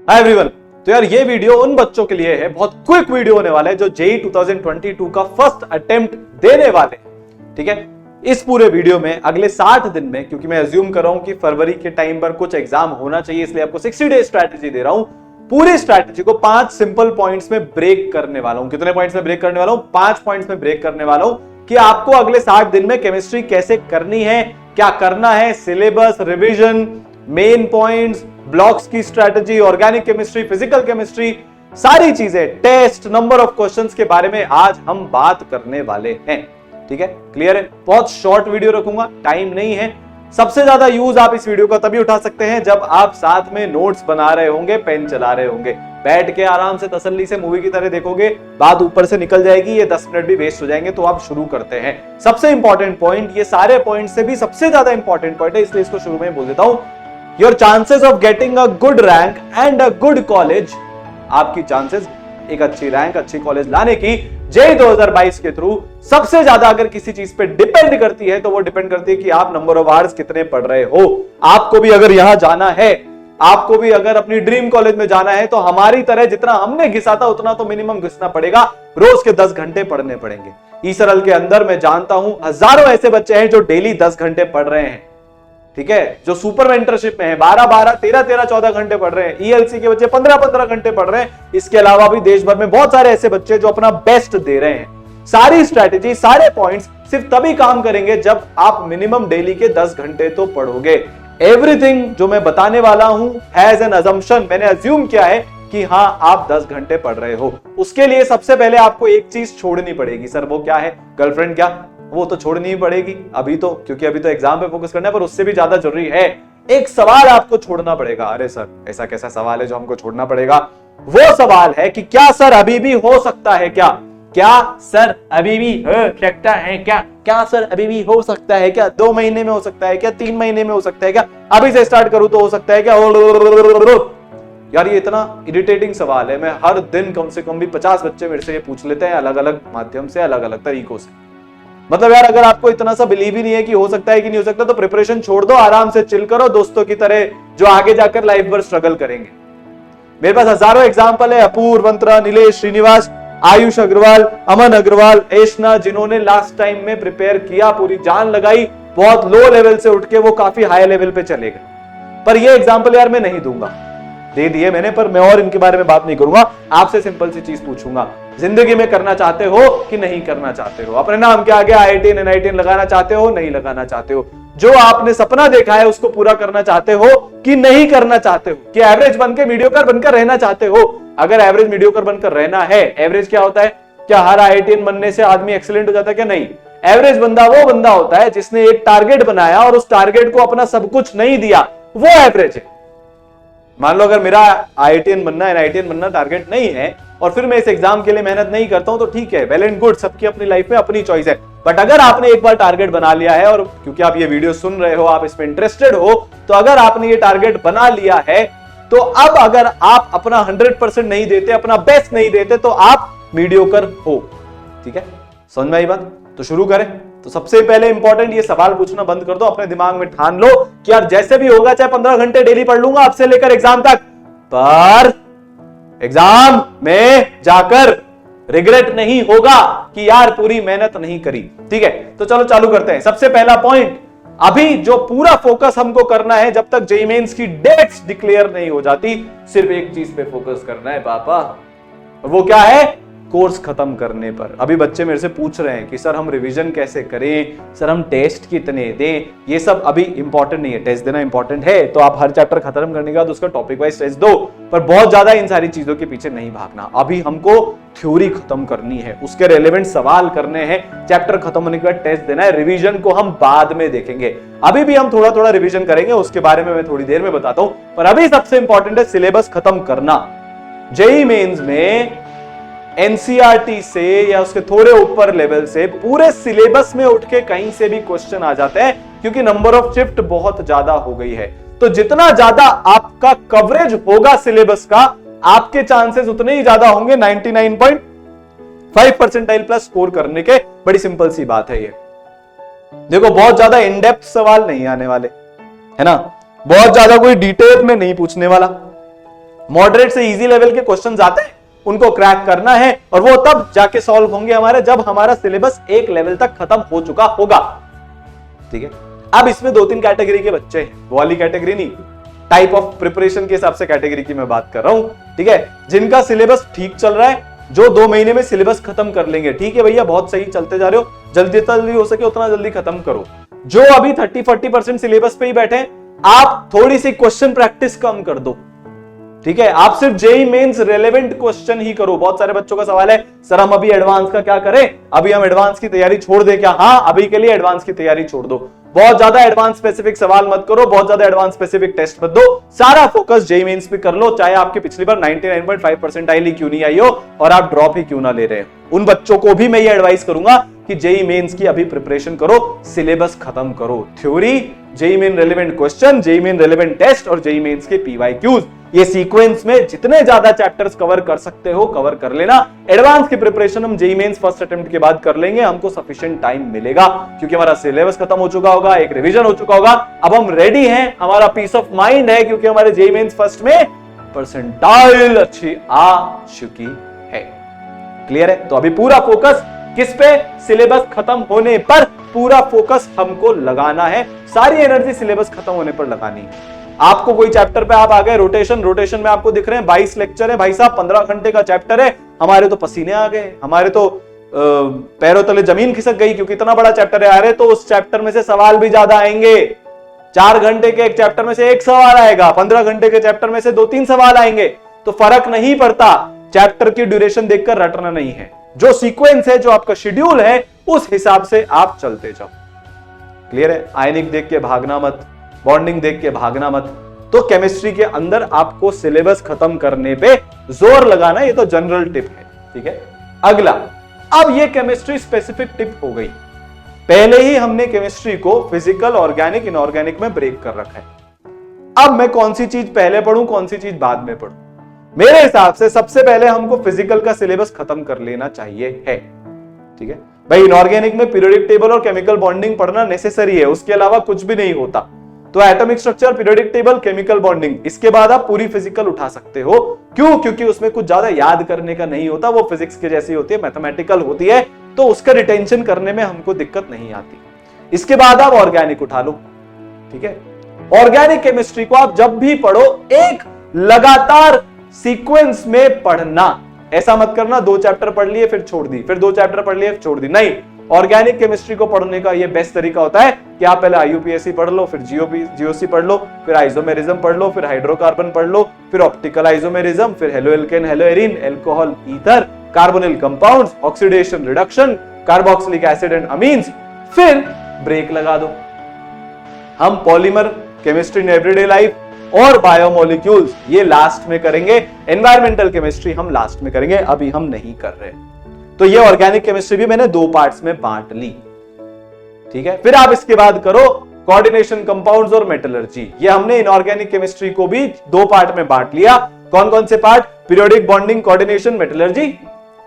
Hi everyone. तो यार ये वीडियो उन बच्चों के लिए है, बहुत क्विक वीडियो होने वाला है जो जेईई 2022 का फर्स्ट अटेम्प्ट देने वाले, ठीक है। इस पूरे वीडियो में अगले 60 दिन में, क्योंकि मैं अज्यूम कर रहा हूं कि फरवरी के टाइम पर कुछ एग्जाम होना चाहिए, इसलिए आपको 60 डे स्ट्रैटेजी दे रहा हूं। पूरी स्ट्रैटेजी को 5 सिंपल पॉइंट्स में ब्रेक करने वाला हूं। कितने पॉइंट्स में ब्रेक करने वाला हूं? 5 पॉइंट्स में ब्रेक करने वाला हूं कि आपको अगले 60 दिन में केमिस्ट्री कैसे करनी है, क्या करना है, syllabus, revision, main points, blocks की strategy, organic chemistry, physical chemistry, सारी चीजें, टेस्ट, नंबर ऑफ क्वेश्चंस के बारे में आज हम बात करने वाले हैं। ठीक है, क्लियर है? बहुत शॉर्ट वीडियो रखूंगा, टाइम नहीं है। सबसे ज्यादा यूज आप इस वीडियो का तभी उठा सकते हैं जब आप साथ में नोट्स बना रहे होंगे, पेन चला रहे होंगे, बैठ के आराम से तसल्ली से मूवी की तरह देखोगे, बात ऊपर से निकल जाएगी, ये 10 मिनट भी वेस्ट हो जाएंगे। तो आप शुरू करते हैं। सबसे इंपॉर्टेंट पॉइंट, ये सारे पॉइंट से भी सबसे ज्यादा इंपॉर्टेंट पॉइंट है, इसलिए इसको शुरू में बोल देता हूं। Your chances of getting a good rank and a good college, आपकी चांसेस एक अच्छी रैंक, अच्छी कॉलेज लाने की जेईई 2022 के थ्रू सबसे ज्यादा अगर किसी चीज पे डिपेंड करती है तो वो डिपेंड करती है कि आप नंबर ऑफ आवर्स कितने पढ़ रहे हो। आपको भी अगर यहां जाना है, आपको भी अगर अपनी ड्रीम कॉलेज में जाना है, तो हमारी तरह जितना हमने घिसा था उतना तो मिनिमम घिसना पड़ेगा। रोज के 10 घंटे पढ़ने पड़ेंगे। ईसरल के अंदर मैं जानता हूं हजारों ऐसे बच्चे हैं जो डेली 10 घंटे पढ़ रहे हैं, ठीक है, जो सुपर मेंटरशिप में है 12-12, 13-13, 14 घंटे पढ़ रहे हैं। ईएलसी के बच्चे 15-15 घंटे पढ़ रहे हैं। इसके अलावा भी देश भर में बहुत सारे ऐसे बच्चे जो अपना बेस्ट दे रहे हैं। सारी स्ट्रैटेजी, सारे पॉइंट्स सिर्फ तभी काम करेंगे जब आप मिनिमम डेली के 10 घंटे तो पढ़ोगे। एवरीथिंग जो मैं बताने वाला हूं हैज एन अजम्पशन, मैंने अज्यूम किया है कि हां आप 10 घंटे पढ़ रहे हो। उसके लिए सबसे पहले आपको एक चीज छोड़नी पड़ेगी। सर वो क्या है? गर्लफ्रेंड क्या? वो तो छोड़नी ही पड़ेगी अभी तो, क्योंकि अभी तो एग्जाम पे फोकस करना है, पर उससे भी ज्यादा जरूरी है एक सवाल आपको छोड़ना पड़ेगा। अरे सर ऐसा कैसा सवाल है जो हमको छोड़ना पड़ेगा? वो सवाल है कि क्या सर अभी भी हो सकता है क्या? क्या सर अभी भी हो सकता है क्या? क्या सर अभी भी हो सकता है क्या? 2 महीने में हो सकता है क्या? 3 महीने में हो सकता है क्या? अभी से स्टार्ट करूं तो हो सकता है क्या? यार ये इतना इरिटेटिंग सवाल है। मैं हर दिन कम से कम भी 50 बच्चे मेरे से ये पूछ लेते हैं, अलग अलग माध्यम से, अलग अलग तरीकों से। मतलब यार अगर आपको इतना सा बिलीव ही नहीं है कि हो सकता है कि नहीं हो सकता, तो प्रिपरेशन छोड़ दो, आराम से चिल करो दोस्तों की तरह जो आगे जाकर लाइफ भर स्ट्रगल करेंगे। मेरे पास हजारों एग्जांपल है, अपूर्व, मंत्रा, नीलेश, श्रीनिवास, आयुष अग्रवाल, अमन अग्रवाल, एशना, जिन्होंने लास्ट टाइम में प्रिपेयर किया, पूरी जान लगाई, बहुत लो लेवल से उठ के वो काफी हाई लेवल पे चले गए। पर ये एग्जाम्पल यार मैं नहीं दूंगा, दे दिए मैंने, पर मैं और इनके बारे में बात नहीं करूंगा। आपसे सिंपल सी चीज पूछूंगा, जिंदगी में करना चाहते हो कि नहीं करना चाहते हो? अपने नाम के आगे IITN NITN लगाना चाहते हो, नहीं लगाना चाहते हो? जो आपने सपना देखा है उसको पूरा करना चाहते हो कि नहीं करना चाहते हो? कि एवरेज बनकर मीडियोकर बनकर रहना चाहते हो? अगर एवरेज मीडियोकर बनकर रहना है, एवरेज क्या होता है? क्या हर IITN बनने से आदमी एक्सीलेंट हो जाता है क्या? नहीं। एवरेज बंदा वो बंदा होता है जिसने एक टारगेट बनाया और उस टारगेट को अपना सब कुछ नहीं दिया, वो एवरेज है। मान लो अगर मेरा IITN बनना, NITN बनना टारगेट नहीं है और फिर मैं इस एग्जाम के लिए मेहनत नहीं करता हूं, तो ठीक है, वेल एंड गुड, सबकी अपनी लाइफ में अपनी चॉइस है। बट अगर आपने एक बार टारगेट बना लिया है, और क्योंकि आप ये वीडियो सुन रहे हो, आप इसमें इंटरेस्टेड हो, तो अगर आपने ये टारगेट बना लिया है, तो अब अगर आप अपना 100% नहीं देते, अपना बेस्ट नहीं देते, तो आप मीडियोकर हो। ठीक है, समझ में आई बात? तो शुरू करें। तो सबसे पहले इंपॉर्टेंट ये सवाल पूछना बंद कर दो, अपने दिमाग में ठान लो कि यार जैसे भी होगा, चाहे 15 घंटे डेली पढ़ लूंगा अब से लेकर एग्जाम तक, पर एग्जाम में जाकर रिग्रेट नहीं होगा कि यार पूरी मेहनत नहीं करी। ठीक है, तो चलो चालू करते हैं। सबसे पहला पॉइंट, अभी जो पूरा फोकस हमको करना है, जब तक जेईई मेंस की डेट्स डिक्लेयर नहीं हो जाती, सिर्फ एक चीज पे फोकस करना है पापा, वो क्या है? कोर्स खत्म करने पर। अभी बच्चे मेरे से पूछ रहे हैं कि सर हम रिवीजन कैसे करें, सर हम टेस्ट कितने दें? ये सब अभी इंपॉर्टेंट नहीं है। टेस्ट देना इंपॉर्टेंट है, तो आप हर चैप्टर खत्म करने के बाद उसका टॉपिक वाइज टेस्ट दो, पर बहुत ज्यादा इन सारी चीजों के पीछे नहीं भागना। अभी हमको थ्योरी खत्म करनी है, उसके रेलेवेंट सवाल करने हैं, चैप्टर खत्म होने के बाद टेस्ट देना है। रिवीजन को हम बाद में देखेंगे, अभी भी हम थोड़ा थोड़ा रिवीजन करेंगे, उसके बारे में मैं थोड़ी देर में बताता हूं। पर अभी सबसे इंपॉर्टेंट है सिलेबस खत्म करना। जेईई मेंस में एनसीईआरटी से या उसके थोड़े ऊपर लेवल से पूरे सिलेबस में उठ के कहीं से भी क्वेश्चन आ जाते हैं, क्योंकि नंबर ऑफ शिफ्ट बहुत ज्यादा हो गई है। तो जितना ज्यादा आपका कवरेज होगा सिलेबस का, आपके चांसेस उतने ही ज्यादा होंगे 99.5 परसेंटाइल प्लस स्कोर करने के। बड़ी सिंपल सी बात है ये। देखो बहुत ज्यादा इन डेप्थ सवाल नहीं आने वाले, है ना? बहुत ज्यादा कोई डिटेल में नहीं पूछने वाला। मॉडरेट से इजी लेवल के क्वेश्चंस आते हैं, उनको क्रैक करना है और वो तब जाके सॉल्व होंगे हमारे जब हमारा सिलेबस एक लेवल तक खत्म हो चुका होगा। ठीक है, अब इसमें 2-3 कैटेगरी के बच्चे हैं, वो वाली कैटेगरी नहीं, टाइप ऑफ प्रिपरेशन के हिसाब से कैटेगरी की मैं बात कर रहा हूं। ठीक है, जिनका सिलेबस ठीक चल रहा है, जो 2 महीने में सिलेबस खत्म कर लेंगे। ठीक है भैया, बहुत सही चलते जा रहे हो, जल्दी जल्दी हो सके उतना जल्दी खत्म करो। जो अभी 30-40% सिलेबस पे ही बैठे हैं, आप थोड़ी सी क्वेश्चन प्रैक्टिस कम कर दो। ठीक है, आप सिर्फ जेई मेंस रेलेवेंट क्वेश्चन ही करो। बहुत सारे बच्चों का सवाल है, सर हम अभी एडवांस का क्या करें, अभी हम एडवांस की तैयारी छोड़ दें क्या? हाँ, अभी के लिए एडवांस की तैयारी छोड़ दो, बहुत ज्यादा एडवांस स्पेसिफिक सवाल मत करो, बहुत ज्यादा एडवांस स्पेसिफिक टेस्ट मत दो, सारा फोकस जेई मेंस पे कर लो, चाहे आपकी पिछली बार 99.5% आई क्यों नहीं आई हो और आप ड्रॉप ही क्यों ना ले रहे हो। उन बच्चों को भी मैं ये एडवाइस करूंगा कि जेई मेंस की अभी प्रिपरेशन करो, सिलेबस खत्म करो, theory, JEE Main relevant question, JEE Main relevant test और जेई मेंस के पीवाईक्यूज, ये सीक्वेंस में जितने ज्यादा चैप्टर्स कवर कर सकते हो कवर कर लेना। एडवांस की प्रिपरेशन हम जेई मेंस फर्स्ट अटेम्प्ट के बाद कर लेंगे, हमको सफिशिएंट टाइम मिलेगा क्योंकि हमारा सिलेबस खत्म हो चुका होगा, एक रिवीजन हो चुका होगा, अब हम रेडी हैं, हमारा पीस ऑफ माइंड है क्योंकि हमारे जेई मेंस फर्स्ट में परसेंटाइल अच्छी आ चुकी है। क्लियर है? तो अभी पूरा फोकस किस पे? सिलेबस खत्म होने पर पूरा फोकस हमको लगाना है, सारी एनर्जी सिलेबस खत्म होने पर लगानी है। आपको कोई चैप्टर पे आप आ गए, रोटेशन में आपको दिख रहे हैं 22 लेक्चर है भाई साहब, 15 घंटे का चैप्टर है, हमारे तो पसीने आ गए, हमारे तो पैरों तले जमीन खिसक गई क्योंकि इतना बड़ा चैप्टर है। अरे तो उस चैप्टर में से सवाल भी ज्यादा आएंगे, 4 घंटे के एक चैप्टर में से 1 सवाल आएगा, 15 घंटे के चैप्टर में से 2-3 सवाल आएंगे, तो फर्क नहीं पड़ता, चैप्टर की ड्यूरेशन देखकर रटना नहीं है, जो सीक्वेंस है, जो आपका शेड्यूल है, उस हिसाब से आप चलते जाओ। क्लियर है? आयनिक देख के भागना मत, बॉन्डिंग देख के भागना मत। तो केमिस्ट्री के अंदर आपको सिलेबस खत्म करने पे जोर लगाना, ये तो जनरल टिप है। ठीक है, अगला, अब ये केमिस्ट्री स्पेसिफिक टिप हो गई। पहले ही हमने केमिस्ट्री को फिजिकल, ऑर्गेनिक, इनऑर्गेनिक में ब्रेक कर रखा है। अब मैं कौन सी चीज पहले पढ़ूं, कौन सी चीज बाद में पढ़ूं? मेरे हिसाब से सबसे पहले हमको फिजिकल का सिलेबस खत्म कर लेना चाहिए है। ठीक है भाई, इनऑर्गेनिक में पीरियोडिक टेबल और केमिकल बॉन्डिंग पढ़ना नेसेसरी है, उसके अलावा कुछ भी नहीं होता। तो atomic structure, periodic table, chemical bonding, इसके बाद आप पूरी फिजिकल उठा सकते हो। क्यों? क्योंकि उसमें कुछ ज्यादा याद करने का नहीं होता, वो फिजिक्स के जैसी होती है, मैथमेटिकल होती है, तो उसका रिटेंशन करने में हमको दिक्कत नहीं आती। इसके बाद आप ऑर्गेनिक उठा लो। ठीक है, ऑर्गेनिक केमिस्ट्री को आप जब भी पढ़ो, एक लगातार सीक्वेंस में पढ़ना, ऐसा मत करना 2 चैप्टर पढ़ लिए फिर छोड़ दी, फिर 2 चैप्टर पढ़ लिए छोड़ दी, नहीं। ऑर्गेनिक केमिस्ट्री को पढ़ने का ये बेस्ट तरीका होता है कि आप पहले आईयूपीएससी पढ़ लो, फिर जीओसी पढ़ लो, फिर आइसोमेरिज्म पढ़ लो, फिर हाइड्रोकार्बन पढ़ लो, फिर ऑप्टिकल आइसोमेरिज्म, फिर haloalkane, haloarene, alcohol, ether, carbonyl compounds, oxidation, reduction, carboxylic acid and amines, फिर ब्रेक लगा दो। हम polymer chemistry in everyday life और बायोमोलिक्यूल्स ये लास्ट में करेंगे, एनवायरमेंटल केमिस्ट्री हम लास्ट में करेंगे, अभी हम नहीं कर रहे। तो ये ऑर्गेनिक केमिस्ट्री भी मैंने 2 पार्ट्स में बांट ली। ठीक है, फिर आप इसके बाद करो कोऑर्डिनेशन, कंपाउंड्स और मेटलर्जी। ये हमने इनऑर्गेनिक केमिस्ट्री को भी 2 पार्ट में बांट लिया। कौन कौन से part? Periodic bonding, coordination, metallurgy,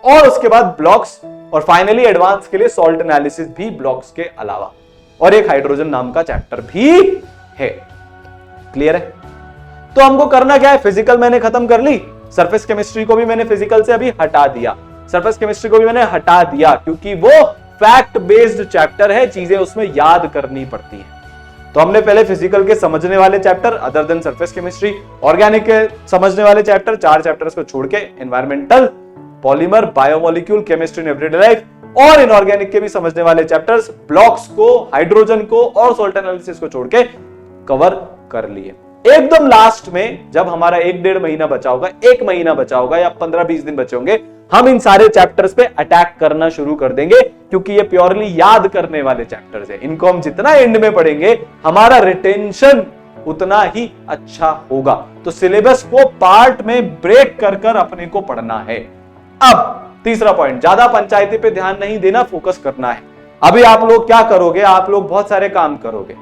और उसके बाद ब्लॉक्स, और फाइनली एडवांस के लिए सॉल्ट एनालिसिस भी ब्लॉक्स के अलावा, और एक हाइड्रोजन नाम का चैप्टर भी है। क्लियर है? तो हमको करना क्या है? फिजिकल मैंने खत्म कर ली, सरफेस केमिस्ट्री को भी मैंने फिजिकल से अभी हटा दिया, सरफेस केमिस्ट्री को भी मैंने हटा दिया क्योंकि वो फैक्ट बेस्ड चैप्टर है, चीजें उसमें याद करनी पड़ती हैं। तो हमने पहले फिजिकल के समझने वाले chapter other than surface chemistry, organic के समझने वाले चैप्टर 4 चैप्टर्स को छोड़ के environmental, polymer, biomolecule, chemistry in everyday life, और इनऑर्गेनिक के भी समझने वाले चैप्टर्स, ब्लॉक्स को, हाइड्रोजन को और सॉल्ट एनालिसिस को छोड़ के कवर कर लिए। एकदम लास्ट में जब हमारा 1-1.5 महीना बचा होगा, 1 महीना बचा होगा या 15-20 दिन बचे होंगे, हम इन सारे चैप्टर्स पे अटैक करना शुरू कर देंगे क्योंकि ये प्योरली याद करने वाले चैप्टर्स हैं। इनको हम जितना एंड में पढ़ेंगे, हमारा रिटेंशन उतना ही अच्छा होगा। तो सिलेबस को पार्ट में ब्रेक कर कर अपने को पढ़ना है। अब तीसरा पॉइंट, ज्यादा पंचायती पे ध्यान नहीं देना, फोकस करना है। अभी आप लोग क्या करोगे? आप लोग बहुत सारे काम करोगे,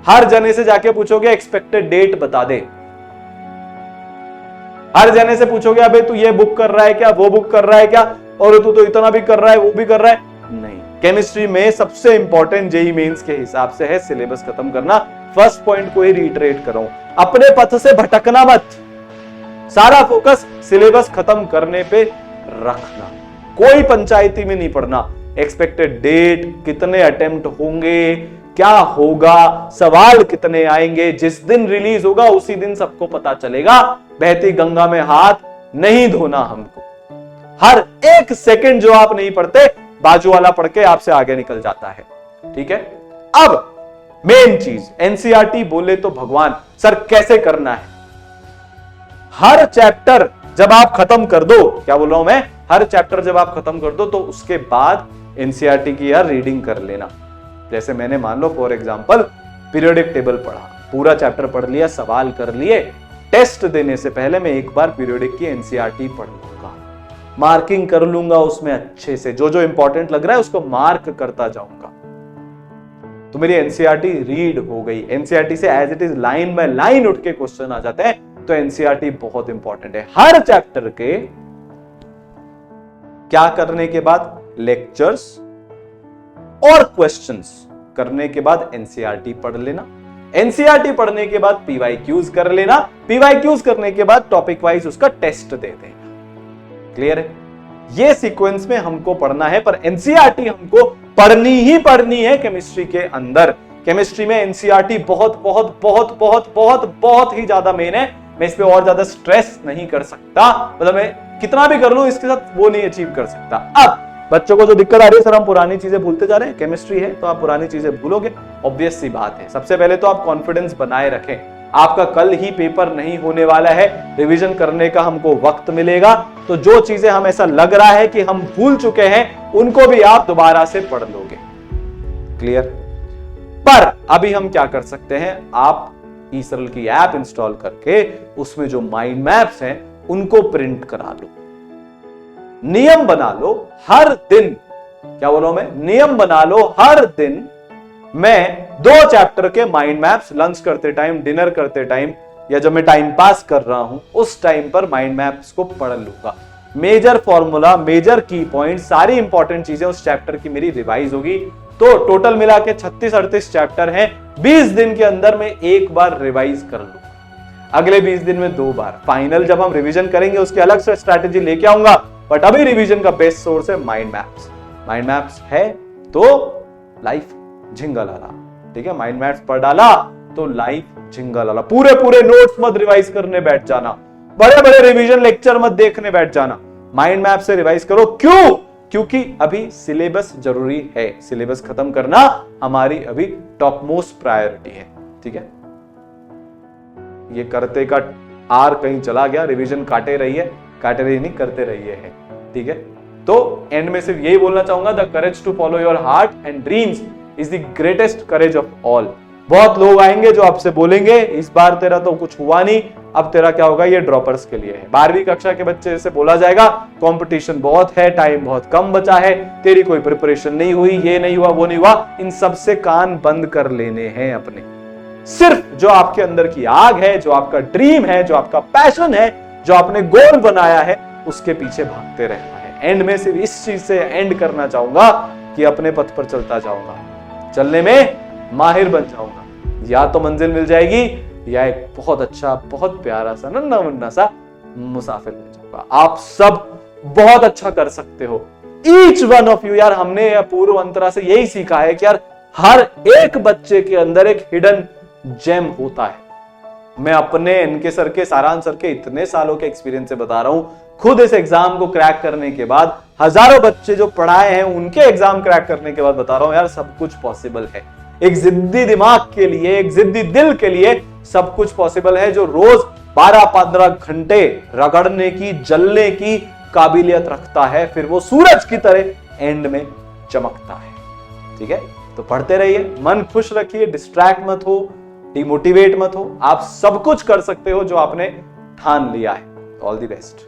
हर जने से जाके पूछोगे एक्सपेक्टेड डेट बता दे, हर जने से पूछोगे अबे तू ये बुक कर रहा है क्या, वो बुक कर रहा है क्या, और तू तो इतना भी कर रहा है, वो भी कर रहा है। नहीं, केमिस्ट्री में सबसे इंपॉर्टेंट जेईई मेंस के हिसाब से है सिलेबस खत्म करना। फर्स्ट पॉइंट को ही रिटरेट करो, अपने पथ से भटकना मत, सारा फोकस सिलेबस खत्म करने पे रखना, कोई पंचायती में नहीं पढ़ना। एक्सपेक्टेड डेट, कितने अटेम्प्ट होंगे, क्या होगा, सवाल कितने आएंगे, जिस दिन रिलीज होगा उसी दिन सबको पता चलेगा। बहती गंगा में हाथ नहीं धोना हमको। हर एक सेकंड जो आप नहीं पढ़ते, बाजू वाला पढ़ के आपसे आगे निकल जाता है। ठीक है, अब मेन चीज, एनसीईआरटी बोले तो भगवान। सर कैसे करना है? हर चैप्टर जब आप खत्म कर दो, क्या बोल रहा हूं मैं, हर चैप्टर जब आप खत्म कर दो तो उसके बाद एनसीईआरटी की यार रीडिंग कर लेना। जैसे मैंने मान लो फॉर एग्जांपल पीरियोडिक टेबल पढ़ा, पूरा चैप्टर पढ़ लिया, सवाल कर लिए, टेस्ट देने से पहले मैं एक बार पीरियोडिक की एनसीईआरटी पढ़ लूंगा, मार्किंग कर लूंगा उसमें अच्छे से, जो जो इंपॉर्टेंट लग रहा है उसको मार्क करता जाऊंगा, तो मेरी एनसीईआरटी रीड हो गई। एनसीईआरटी से as it is line by line उठ के क्वेश्चन आ जाते हैं, तो एनसीईआरटी बहुत इंपॉर्टेंट है। हर चैप्टर के क्या करने के बाद लेक्चर्स और क्वेश्चंस करने के बाद एनसीईआरटी पढ़ लेना, एनसीईआरटी पढ़ने के बाद पीवाईक्यूज कर लेना, पीवाईक्यूज करने के बाद टॉपिक वाइज उसका टेस्ट दे देना। क्लियर है? ये सीक्वेंस में हमको पढ़ना है, पर एनसीईआरटी हमको पढ़नी ही पढ़नी है केमिस्ट्री के अंदर। केमिस्ट्री में एनसीईआरटी बहुत बहुत बहुत बहुत बहुत बहुत ही ज्यादा मेन है। मैं इस पे और ज्यादा स्ट्रेस नहीं कर सकता, मतलब मैं कितना भी कर लूं इसके साथ वो नहीं अचीव कर सकता। अब बच्चों को जो दिक्कत आ रही है, सर हम पुरानी चीजें भूलते जा रहे हैं, केमिस्ट्री है तो आप पुरानी चीजें भूलोगे, ऑब्वियस सी बात है। सबसे पहले तो आप कॉन्फिडेंस बनाए रखें, आपका कल ही पेपर नहीं होने वाला है, रिवीजन करने का हमको वक्त मिलेगा, तो जो चीजें हम ऐसा लग रहा है कि हम भूल चुके हैं उनको भी आप दोबारा से पढ़ लोगे। क्लियर? पर अभी हम क्या कर सकते हैं, आप ईसरल की ऐप इंस्टॉल करके उसमें जो माइंड मैप्स हैं उनको प्रिंट करा लो, नियम बना लो हर दिन, क्या बोल रहा हूं मैं, नियम बना लो हर दिन मैं 2 चैप्टर के माइंड मैप्स लंच करते टाइम, डिनर करते टाइम, या जब मैं टाइम पास कर रहा हूं उस टाइम पर माइंड मैप्स को पढ़ लूंगा। मेजर फॉर्मूला, मेजर की पॉइंट, सारी इंपॉर्टेंट चीजें उस चैप्टर की मेरी रिवाइज होगी। तो टोटल मिला के 36-38 चैप्टर हैं, 20 दिन के अंदर मैं एक बार रिवाइज कर लूंगा, अगले 20 दिन में 2 बार। फाइनल जब हम रिवीजन करेंगे उसकी अलग से स्ट्रैटेजी लेके आऊंगा, बट अभी रिवीजन का बेस्ट सोर्स है माइंड मैप्स। माइंड मैप्स है तो लाइफ झिंगालाला। ठीक है, माइंड मैप्स पढ़ डाला तो लाइफ झिंगालाला। पूरे पूरे नोट्स मत रिवाइज करने बैठ जाना, बड़े बड़े रिवीजन लेक्चर मत देखने बैठ जाना, माइंड मैप से रिवाइज करो। क्यों? क्योंकि अभी सिलेबस जरूरी है, सिलेबस खत्म करना हमारी अभी टॉप मोस्ट प्रायोरिटी है। ठीक है, ये करते का आर कहीं चला गया, रिवीजन काटे रहिए, काटे रही नहीं, करते रहिए है। ठीक है, तो एंड में सिर्फ यही बोलना चाहूंगा, the courage to follow your heart and dreams is the greatest courage of all. बहुत लोग आएंगे जो आपसे बोलेंगे इस बार तेरा तो कुछ हुआ नहीं, अब तेरा क्या होगा, ये ड्रॉपर्स के लिए है। 12वीं कक्षा के बच्चे से बोला जाएगा कंपटीशन बहुत है, टाइम बहुत कम बचा है, तेरी कोई प्रिपरेशन नहीं हुई, ये नहीं हुआ, वो नहीं हुआ। इन सब से कान बंद कर लेने हैं अपने। सिर्फ जो आपके अंदर की आग है, जो आपका ड्रीम है, जो आपका पैशन है, जो आपने गोल बनाया है, उसके पीछे भागते रहना है। एंड में सिर्फ इस चीज से एंड करना चाहूंगा कि अपने पथ पर चलता जाऊंगा, चलने में माहिर बन जाऊंगा, या तो मंजिल मिल जाएगी या एक बहुत अच्छा, बहुत प्यारा सा, नन्हा मुन्ना सा मुसाफिर मिल जाऊंगा। आप सब बहुत अच्छा कर सकते हो, ईच वन ऑफ यू। यार हमने पूर्व अंतरा से यही सीखा है कि यार हर एक बच्चे के अंदर एक हिडन जेम होता है। मैं अपने इनके सर के, सारांश सर के इतने सालों के एक्सपीरियंस से बता रहा हूं, खुद इस एग्जाम को क्रैक करने के बाद, हजारों बच्चे जो पढ़ाए हैं उनके एग्जाम क्रैक करने के बाद बता रहा हूं यार सब कुछ पॉसिबल है। एक जिद्दी दिमाग के लिए, एक जिद्दी दिल के लिए सब कुछ पॉसिबल है, जो रोज 12-15 घंटे रगड़ने की, जलने की काबिलियत रखता है, फिर वो सूरज की तरह एंड में चमकता है। ठीक है, तो पढ़ते रहिए, मन खुश रखिए, डिस्ट्रैक्ट मत हो, डिमोटिवेट मत हो। आप सब कुछ कर सकते हो जो आपने ठान लिया है। All the best.